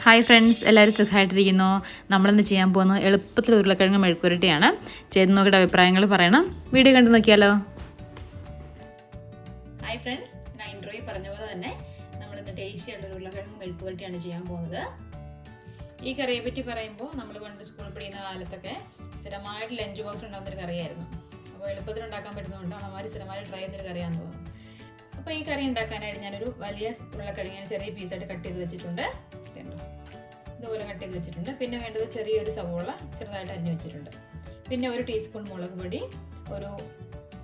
Hi friends, എല്ലാവരും സുഖമായിട്ടിരിക്കുന്നു. നമ്മളിന്ന് ചെയ്യാൻ പോകുന്നത് എളുപ്പത്തിൽ ഉരുളക്കിഴങ്ങ് മെഴുക്കുരട്ടിയാണ്. ചെയ്ത് നോക്കിയിട്ട് അഭിപ്രായങ്ങൾ പറയണം. വീഡിയോ കണ്ടു നോക്കിയാലോ. ഹായ് ഫ്രണ്ട്സ്, ഞാൻ ഇൻട്രോയിൽ പറഞ്ഞ പോലെ തന്നെ നമ്മളിന്ന് ടേസ്റ്റി ആയിട്ടുള്ള ഉരുളക്കിഴങ്ങ് മെഴുക്കുരട്ടിയാണ് ചെയ്യാൻ പോകുന്നത്. ഈ കറിയെ പറ്റി പറയുമ്പോൾ നമ്മൾ പണ്ട് സ്കൂളിൽ പഠിക്കുന്ന കാലത്തൊക്കെ സ്ഥിരമായിട്ട് ലഞ്ച് ബോക്സ് ഉണ്ടാകുന്നൊരു കറിയായിരുന്നു. അപ്പോൾ എളുപ്പത്തിൽ ഉണ്ടാക്കാൻ പറ്റുന്നതുകൊണ്ട് അമ്മമാർ സ്ഥിരമായിട്ട് ട്രൈ ചെയ്യുന്നൊരു കറിയാണെന്ന് തോന്നുന്നു. അപ്പോൾ ഈ കറി ഉണ്ടാക്കാനായിട്ട് ഞാനൊരു വലിയ ഉരുളക്കിഴങ്ങ് ചെറിയ പീസായിട്ട് കട്ട് ചെയ്ത് വെച്ചിട്ടുണ്ട്. ഇതുപോലെ കട്ട് ചെയ്ത് വെച്ചിട്ടുണ്ട്. പിന്നെ വേണ്ടത് ചെറിയൊരു സവോള ചെറുതായിട്ട് അരിഞ്ഞ് വെച്ചിട്ടുണ്ട്. പിന്നെ ഒരു ടീസ്പൂൺ മുളക് പൊടി, ഒരു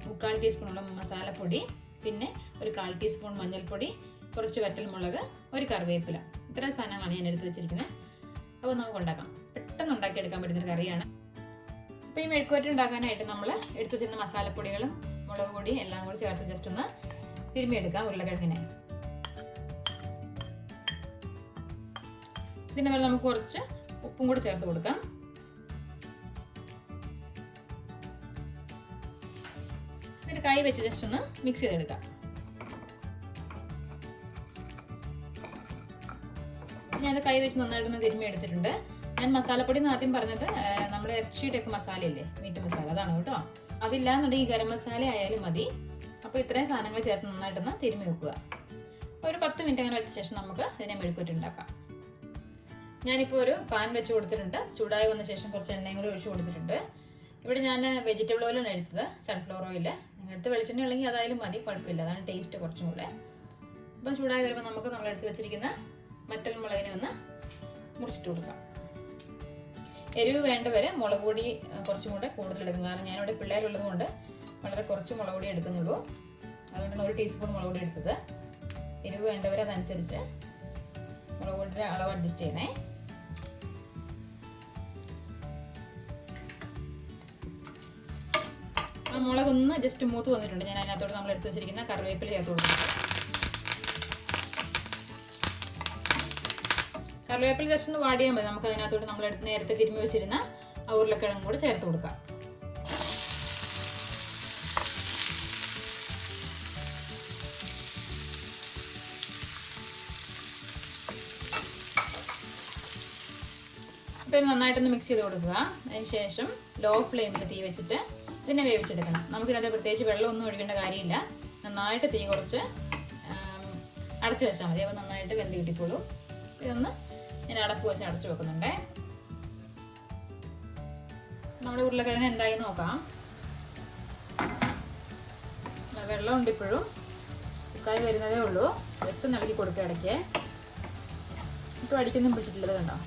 3/4 ടീസ്പൂണോളം മസാലപ്പൊടി, പിന്നെ ഒരു 1/4 ടീസ്പൂൺ മഞ്ഞൾപ്പൊടി, കുറച്ച് വറ്റൽമുളക്, ഒരു കറിവേപ്പില. ഇത്രയും സാധനങ്ങളാണ് ഞാൻ എടുത്ത് വെച്ചിരിക്കുന്നത്. അപ്പോൾ നമുക്ക് ഉണ്ടാക്കാം. പെട്ടെന്ന് ഉണ്ടാക്കിയെടുക്കാൻ പറ്റുന്നൊരു കറിയാണ്. അപ്പോൾ ഈ മെഴുക്കുവരട്ടി ഉണ്ടാക്കാനായിട്ട് നമ്മൾ എടുത്ത് വെച്ചിരുന്ന മസാലപ്പൊടികളും മുളക് പൊടിയും എല്ലാം കൂടി ചേർത്ത് ജസ്റ്റ് ഒന്ന് തിരുമ്മിയെടുക്കാം ഉരുളക്കിഴങ്ങിനെ. ഇതിന് മേലെ നമുക്ക് കുറച്ച് ഉപ്പും കൂടി ചേർത്ത് കൊടുക്കാം. എന്നിട്ട് കൈ വെച്ച് ജസ്റ്റ് ഒന്ന് മിക്സ് ചെയ്തെടുക്കാം. ഞാനത് കൈ വെച്ച് നന്നായിട്ടൊന്ന് തിരുമ്മി എടുത്തിട്ടുണ്ട്. ഞാൻ മസാലപ്പൊടി എന്ന് ആദ്യം പറഞ്ഞത് നമ്മുടെ ഇറച്ചിയുടെ ഒക്കെ മസാല ഇല്ലേ, മീറ്റ് മസാല, അതാണ് കേട്ടോ. അതില്ലാന്നുണ്ടെങ്കിൽ ഗരം മസാല ആയാലും മതി. അപ്പോൾ ഇത്രയും സാധനങ്ങൾ ചേർത്ത് നന്നായിട്ടൊന്ന് തിരുമ്മി വെക്കുക. ഒരു 10 മിനിറ്റ് അങ്ങനെ വെച്ച ശേഷം നമുക്ക് ഇതിനെ മെഴുക്കുവരട്ടി ഉണ്ടാക്കാം. ഞാനിപ്പോൾ ഒരു പാൻ വെച്ച് കൊടുത്തിട്ടുണ്ട്. ചൂടായി വന്ന ശേഷം കുറച്ച് എണ്ണയും കൂടി ഒഴിച്ച് കൊടുത്തിട്ടുണ്ട്. ഇവിടെ ഞാൻ വെജിറ്റബിൾ ഓയിലാണ് എടുത്തത്, സൺഫ്ലവർ ഓയിൽ. നിങ്ങളടുത്ത് വെളിച്ചെണ്ണ ഉണ്ടെങ്കിൽ അതായാലും മതി, കുഴപ്പമില്ല, അതാണ് ടേസ്റ്റ് കുറച്ചും കൂടെ. അപ്പം ചൂടായി വരുമ്പോൾ നമുക്ക് നമ്മളെടുത്ത് വെച്ചിരിക്കുന്ന വറ്റൽ മുളകിനെ ഒന്ന് മുറിച്ചിട്ട് കൊടുക്കാം. എരിവ് വേണ്ടവരെ മുളക് പൊടി കുറച്ചും കൂടെ കൂടുതൽ എടുക്കും. കാരണം ഞാനിവിടെ പിള്ളേരുള്ളത് കൊണ്ട് വളരെ കുറച്ച് മുളക് പൊടി എടുക്കുന്നുള്ളൂ. അതുകൊണ്ടാണ് 1 ടീസ്പൂൺ മുളക് പൊടി എടുത്തത്. എരിവ് വേണ്ടവർ അതനുസരിച്ച് മുളക് പൊടിയുടെ അളവ് അഡ്ജസ്റ്റ് ചെയ്യണേ. ആ മുളകൊന്ന് ജസ്റ്റ് മൂത്ത് വന്നിട്ടുണ്ട്. ഞാൻ അതിനകത്തോട് നമ്മൾ എടുത്ത് വെച്ചിരിക്കുന്ന കറിവേപ്പില ചേർത്ത് കൊടുക്കുന്നത്. കറിവേപ്പില ജസ്റ്റ് ഒന്ന് വാടിയാൽ മതി. നമുക്ക് അതിനകത്തോട് നമ്മൾ നേരത്തെ തിരുമ്മി വെച്ചിരുന്ന ആ ഉരുളക്കിഴങ്ങും കൂടെ ചേർത്ത് കൊടുക്കാം. അപ്പോൾ ഇത് നന്നായിട്ടൊന്ന് മിക്സ് ചെയ്ത് കൊടുക്കുക. അതിന് ശേഷം ലോ ഫ്ലെയിമിൽ തീ വെച്ചിട്ട് ഇതിനെ വേവിച്ചെടുക്കണം. നമുക്കിതിനകത്ത് പ്രത്യേകിച്ച് വെള്ളമൊന്നും ഒഴിക്കേണ്ട കാര്യമില്ല. നന്നായിട്ട് തീ കുറച്ച് അടച്ചു വെച്ചാൽ മതി. അപ്പോൾ നന്നായിട്ട് വെന്ത് കിട്ടിക്കോളൂ. ഇതൊന്ന് ഞാൻ അടപ്പ് വെച്ച് അടച്ചു വെക്കുന്നുണ്ടേ. നമ്മുടെ ഉരുളക്കിഴങ്ങ് എന്തായി നോക്കാം. വെള്ളമുണ്ട്, ഇപ്പോഴും കുക്കായി വരുന്നതേ ഉള്ളൂ. ജസ്റ്റ് ഒന്ന് ഇളക്കി കൊടുക്കുക ഇടയ്ക്ക്. ഇപ്പോൾ അടിക്കൊന്നും പിടിച്ചിട്ടുള്ളത് കണ്ടോ.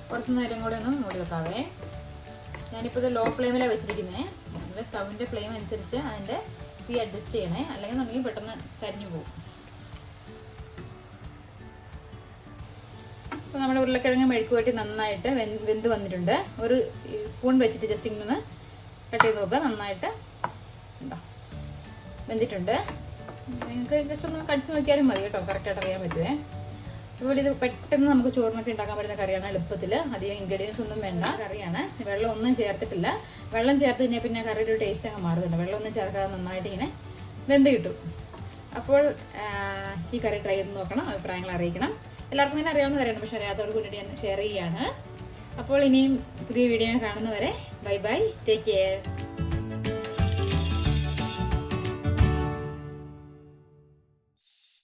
കുറച്ച് നേരം കൂടെ ഒന്ന് മൂടി വെക്കാവേ. ഞാനിപ്പോൾ ഇത് ലോ ഫ്ലെയിമിലാണ് വെച്ചിരിക്കുന്നത്. നമ്മുടെ സ്റ്റൗവിൻ്റെ ഫ്ലെയിം അനുസരിച്ച് അതിൻ്റെ തീ അഡ്ജസ്റ്റ് ചെയ്യണേ, അല്ലെങ്കിൽ നമുക്ക് പെട്ടെന്ന് കരിഞ്ഞു പോകും. അപ്പോൾ നമ്മുടെ ഉരുളക്കിഴങ്ങ് മെഴുക്കുവരട്ടി നന്നായിട്ട് വെന്ത് വന്നിട്ടുണ്ട്. ഒരു സ്പൂൺ വെച്ചിട്ട് ജസ്റ്റ് ഇങ്ങനെ കട്ട് ചെയ്ത് നോക്കുക. നന്നായിട്ട് ഉണ്ടോ വെന്തിട്ടുണ്ട്. നിങ്ങൾക്ക് ജസ്റ്റ് ഒന്ന് കടിച്ച് നോക്കിയാലും മതി കേട്ടോ, കറക്റ്റായിട്ട് അറിയാൻ പറ്റുമേ. അതുപോലെ ഇത് പെട്ടെന്ന് നമുക്ക് ചോറിനൊക്കെ ഉണ്ടാക്കാൻ പറ്റുന്ന കറിയാണ്. എളുപ്പത്തിൽ അധികം ഇൻഗ്രീഡിയൻസ് ഒന്നും വേണ്ട കറിയാണ്. വെള്ളം ഒന്നും ചേർത്തിട്ടില്ല. വെള്ളം ചേർത്ത് കഴിഞ്ഞാൽ പിന്നെ കറിയുടെ ഒരു ടേസ്റ്റ് അങ്ങ് മാറുന്നുണ്ട്. വെള്ളം ഒന്നും ചേർക്കാതെ നന്നായിട്ട് ഇങ്ങനെ വെന്ത് കിട്ടും. അപ്പോൾ ഈ കറി ട്രൈ ചെയ്ത് നോക്കണം, അഭിപ്രായങ്ങൾ അറിയിക്കണം. എല്ലാവർക്കും തന്നെ അറിയാവുന്ന കറിയാണ്, പക്ഷേ അറിയാത്തവർക്ക് വേണ്ടി ഞാൻ ഷെയർ ചെയ്യുകയാണ്. അപ്പോൾ ഇനിയും പുതിയ വീഡിയോ കാണുന്നവരെ ബൈ ബൈ, ടേക്ക് കെയർ.